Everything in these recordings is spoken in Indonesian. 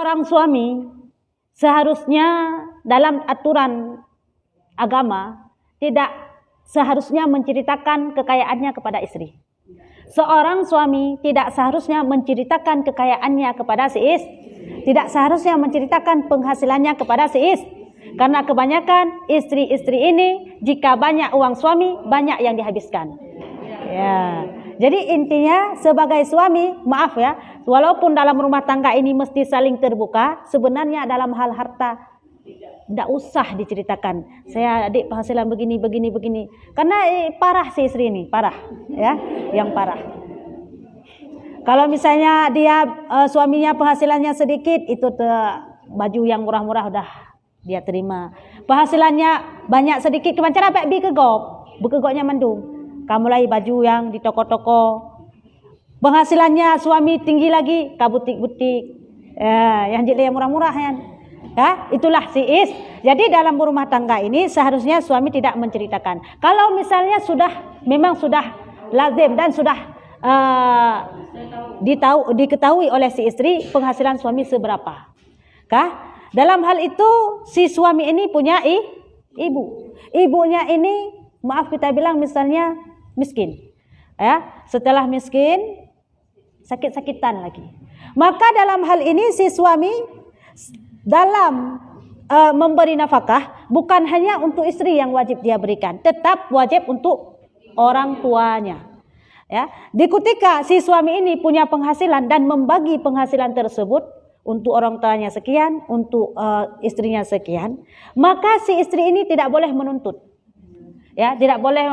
Orang suami seharusnya dalam aturan agama tidak seharusnya menceritakan kekayaannya kepada istri. Seorang suami tidak seharusnya menceritakan kekayaannya kepada si istri. Tidak seharusnya menceritakan penghasilannya kepada si istri. Karena kebanyakan istri-istri ini jika banyak uang suami, banyak yang dihabiskan. Ya. Jadi intinya sebagai suami, maaf ya, walaupun dalam rumah tangga ini mesti saling terbuka, sebenarnya dalam hal harta tidak usah diceritakan. Saya adik penghasilan begini. Karena parah si istri ini, parah ya, yang parah. Kalau misalnya dia suaminya penghasilannya sedikit, itu baju yang murah-murah udah dia terima. Penghasilannya banyak sedikit, kemancara apa bi kegop, bekegopnya mendung. Kamu mulai baju yang di toko-toko. Penghasilannya suami tinggi lagi, ke butik-butik. Yang jadi yang murah-murah ya. Ya, itulah si is. Jadi dalam rumah tangga ini seharusnya suami tidak menceritakan. Kalau misalnya memang sudah lazim dan sudah diketahui oleh si istri penghasilan suami seberapa. Dalam hal itu si suami ini punya ibu. Ibunya ini maaf kita bilang misalnya miskin. Ya, setelah miskin sakit-sakitan lagi. Maka dalam hal ini si suami dalam memberi nafkah bukan hanya untuk istri yang wajib dia berikan, tetap wajib untuk orang tuanya. Ya, ketika si suami ini punya penghasilan dan membagi penghasilan tersebut untuk orang tuanya sekian, untuk istrinya sekian, maka si istri ini tidak boleh menuntut. Ya, tidak boleh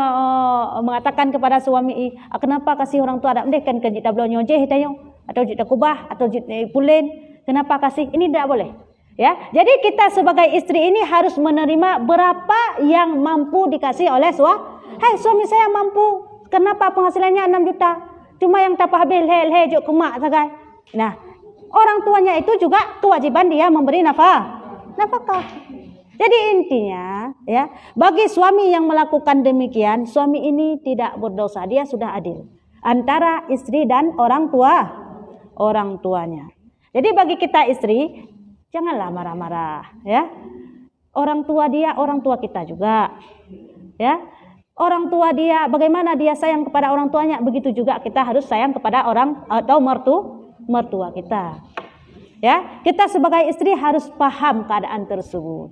mengatakan kepada suami, kenapa kasih orang tua ada kan kita belum nyojeh tayo atau kita kubah atau pulen, kenapa kasih? Ini tidak boleh. Ya, jadi kita sebagai istri ini harus menerima berapa yang mampu dikasih oleh suami. Hai, suami saya mampu. Kenapa penghasilannya 6 juta? Cuma yang tak habis juk kemak sagai. Nah, orang tuanya itu juga kewajiban dia memberi nafkah. Jadi intinya ya, bagi suami yang melakukan demikian, suami ini tidak berdosa, dia sudah adil antara istri dan orang tuanya. Jadi bagi kita istri, janganlah marah-marah ya. Orang tua dia, orang tua kita juga. Ya. Orang tua dia, bagaimana dia sayang kepada orang tuanya, begitu juga kita harus sayang kepada orang atau mertua kita. Ya, kita sebagai istri harus paham keadaan tersebut.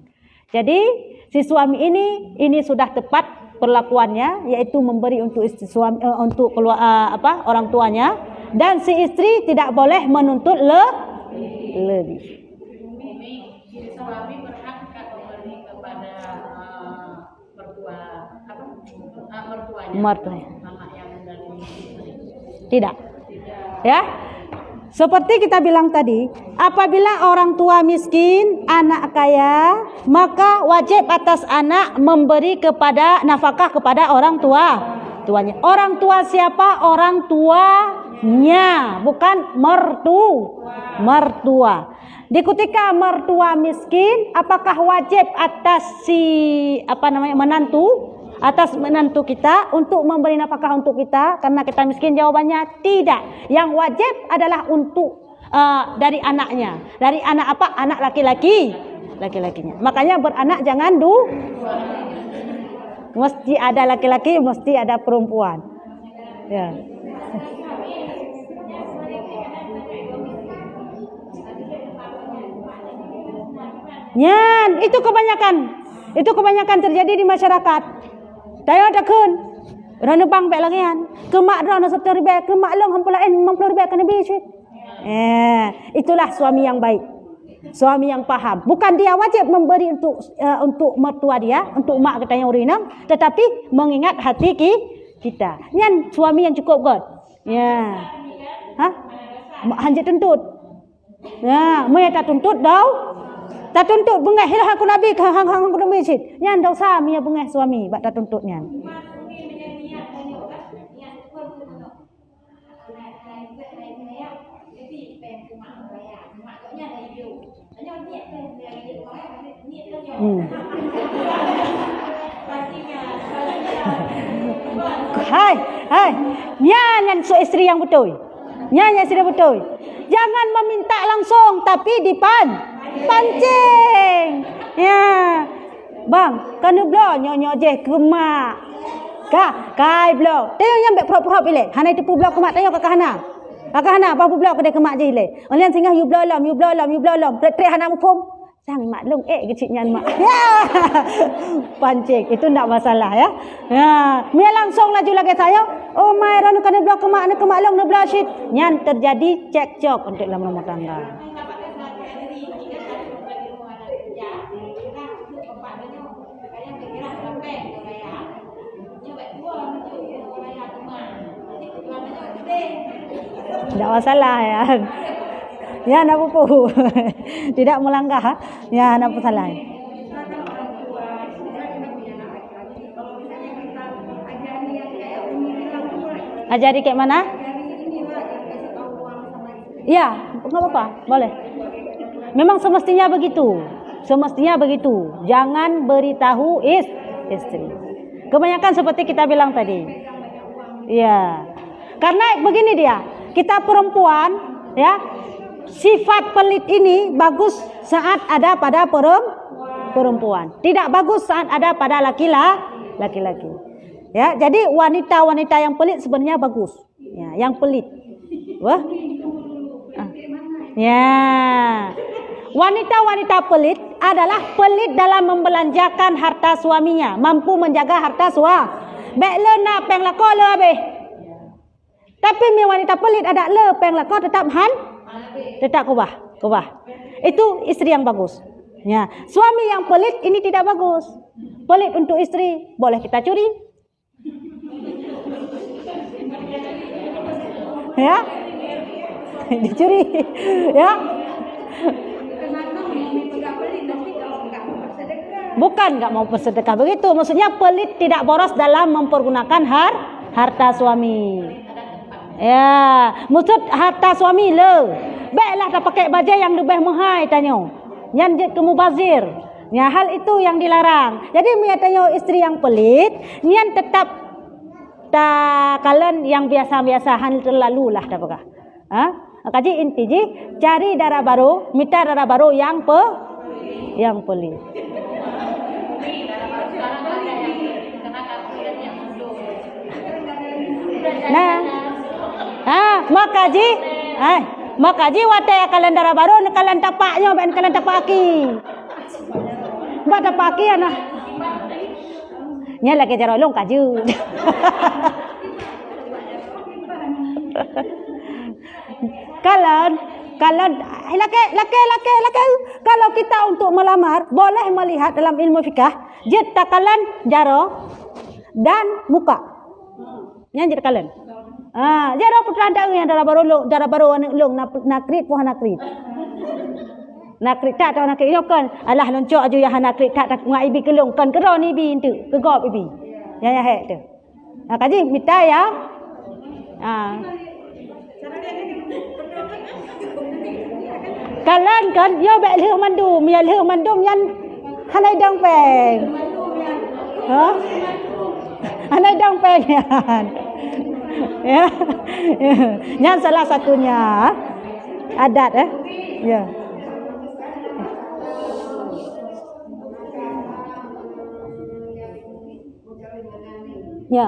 Jadi si suami ini sudah tepat perlakuannya, yaitu memberi untuk istri suami untuk orang tuanya, dan si istri tidak boleh menuntut lebih. Suami berhak memberi kepada mertuanya. Tidak. Ya. Seperti kita bilang tadi, apabila orang tua miskin, anak kaya, maka wajib atas anak memberi nafkah kepada orang tuanya. Orang tua siapa? Orang tuanya, bukan mertua. Ketika mertua miskin, apakah wajib atas atas menantu kita untuk memberi nafkah untuk kita karena kita miskin? Jawabannya tidak. Yang wajib adalah untuk dari anaknya. Dari anak apa? Anak laki-lakinya. Makanya beranak jangan mesti ada laki-laki, mesti ada perempuan. Ya. Nyan, itu kebanyakan terjadi di masyarakat. Tayo dakun. Rana bang bek langian. Kemak rana 10 ribu, kemak long 50 ribu kan habis. Itulah suami yang baik. Suami yang paham. Bukan dia wajib memberi untuk mertua dia, untuk mak kita yang urinam, tetapi mengingat hati kita. Nyan suami yang cukup god. Ya. Hanjit tuntut. Ya, mau tak tuntut dah. Tak tuntut bengah hilah aku nabi hang aku nabi sit. Nyan dah sami ya bengah suami bak tak tuntut nyan. Hai, nyan istri yang betul. Nyan istri betul. Jangan meminta langsung tapi pancing. Ya. Bang, kena blo nyok je kemak. Kai blo. Tengok yang bek prop-prop ile. Hana itu blo kemak tengok kakak Hana. Kakak Hana apa blo kedai kemak je ile. Olian singgah you blo lam. Tre Hana mupum. Sang mak long kecilnya mak. Ya. Pancing. Itu enggak masalah ya. Ya, mia langsung laju lagi saya. Oh my ran kena blo kemak long blo shit. Nyan terjadi cekcok untuk dalam rumah tangga. Tidak masalah ya. Ya, nak pupu. Tidak melangkah. Ya, nak salah. Ajari kayak mana? Ya, enggak apa-apa, boleh. Memang semestinya begitu. Jangan beritahu istri. Kebanyakan seperti kita bilang tadi. Ya. Karena begini dia, kita perempuan ya, sifat pelit ini bagus saat ada pada perempuan. Tidak bagus saat ada pada laki-laki. Ya, jadi wanita-wanita yang pelit sebenarnya bagus. Ya, yang pelit. Wah. Ya. Wanita-wanita pelit adalah pelit dalam membelanjakan harta suaminya, mampu menjaga harta suami. Baik le nak peng lako le habis. Tapi mi wanita pelit ada le peng lako tetap kubah. Itu istri yang bagus. Ya, suami yang pelit ini tidak bagus. Pelit untuk istri boleh kita curi. Ya. Dicuri. Ya. Bukan enggak mau bersedekah begitu. Maksudnya pelit tidak boros dalam mempergunakan harta suami. Ya, maksud harta suami le. Baiklah tak pakai baju yang lebih mahal tanya. Yang kamu bazir. Ya, hal itu yang dilarang. Jadi dia tanya istri yang pelit, nian tetap kalian yang biasa-biasa hal terlalu lah dah pakah. Kaji inti ji cari darah baru, minta darah baru yang pelit. Nah, makaji watai kalian darah baru kalian tapaknya ben kalian tapaki. Mbak tapaki ana. Nya lagi jarolong kaju. Kalian laki kalau kita untuk melamar boleh melihat dalam ilmu fikah jid takalan jaro dan muka. Nya jid kalian. Jaro putra dak yang darah baru long nakrit puan nakrit. Nakrit tak tahu nakrit kan. Alah loncok aju yang nakrit tak ngai ibi kelong kan kero ni ibi tu kegop ibi. Ya hek tu. Kaji minta ya. Kalian kan yo bek leu mandum, ya leu mandum yan hanai dang peng. Hanai dang peng yan. Ya. Yang salah satunya adat ya. Ya.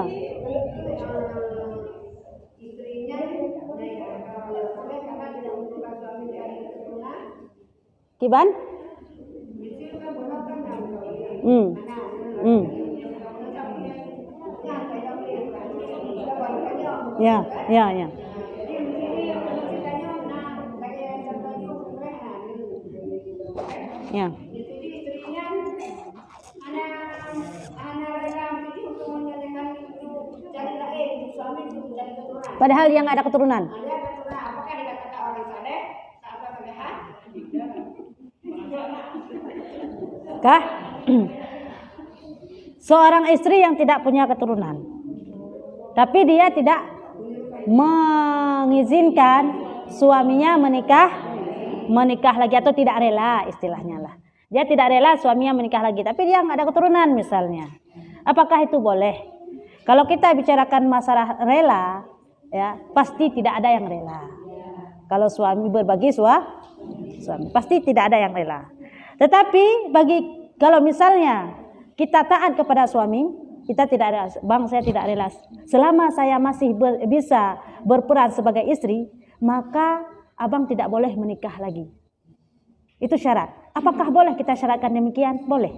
Kiban? Ya. Ya. Padahal yang ada keturunan. Kah? Seorang istri yang tidak punya keturunan, tapi dia tidak mengizinkan suaminya menikah lagi atau tidak rela istilahnya lah. Dia tidak rela suaminya menikah lagi, tapi dia nggak ada keturunan misalnya. Apakah itu boleh? Kalau kita bicarakan masalah rela, ya pasti tidak ada yang rela. Kalau suami berbagi suami, pasti tidak ada yang rela. Tetapi kalau misalnya kita taat kepada suami, kita tidak ada, bang saya tidak rela. Selama saya masih bisa berperan sebagai istri, maka abang tidak boleh menikah lagi. Itu syarat. Apakah boleh kita syaratkan demikian? Boleh.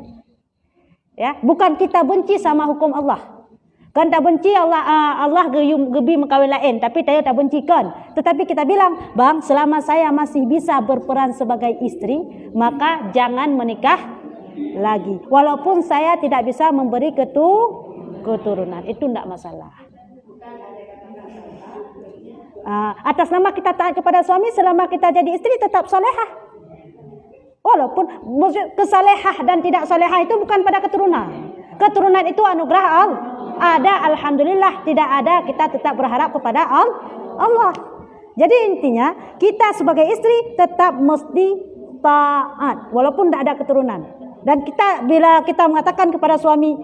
Ya, bukan kita benci sama hukum Allah. Kan tak benci Allah gebi mengkawin lain, tapi saya tak benci kan. Tetapi kita bilang, bang, selama saya masih bisa berperan sebagai istri, maka jangan menikah lagi. Walaupun saya tidak bisa memberi keturunan, itu tidak masalah. Atas nama kita taat kepada suami, selama kita jadi istri tetap solehah. Walaupun kesalehah dan tidak solehah itu bukan pada keturunan. Keturunan itu anugerah Allah. Ada, alhamdulillah. Tidak ada, kita tetap berharap kepada Allah. Jadi intinya kita sebagai istri tetap mesti taat walaupun tidak ada keturunan. Dan bila kita mengatakan kepada suami,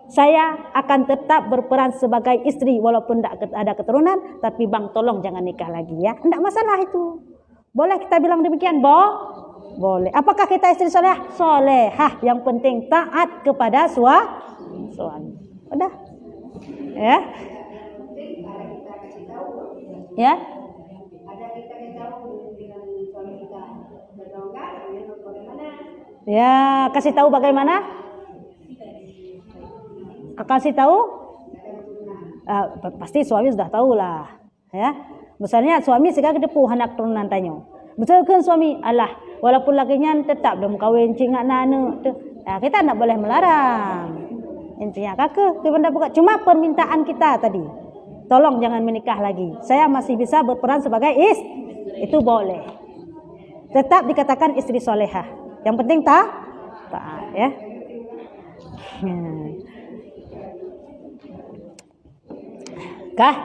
saya akan tetap berperan sebagai istri walaupun tidak ada keturunan, tapi bang tolong jangan nikah lagi ya. Tidak masalah itu. Boleh kita bilang demikian, boleh. Apakah kita istri solehah? Solehah. Yang penting taat kepada suami. Udah. Ya. Ya. Ya, kasih tahu bagaimana? Kasih tahu? Pasti suami sudah tahu lah. Ya. Misalnya suami sekarang kedepu anak turunan tanya. Betul kan suami? Alah, walaupun lakinya tetap belum kahwin cingak nana. Kita tidak boleh melarang. Intinya kakak bukan cuma permintaan kita tadi, tolong jangan menikah lagi, saya masih bisa berperan sebagai itu boleh, tetap dikatakan istri solehah. Yang penting taat ya. Kah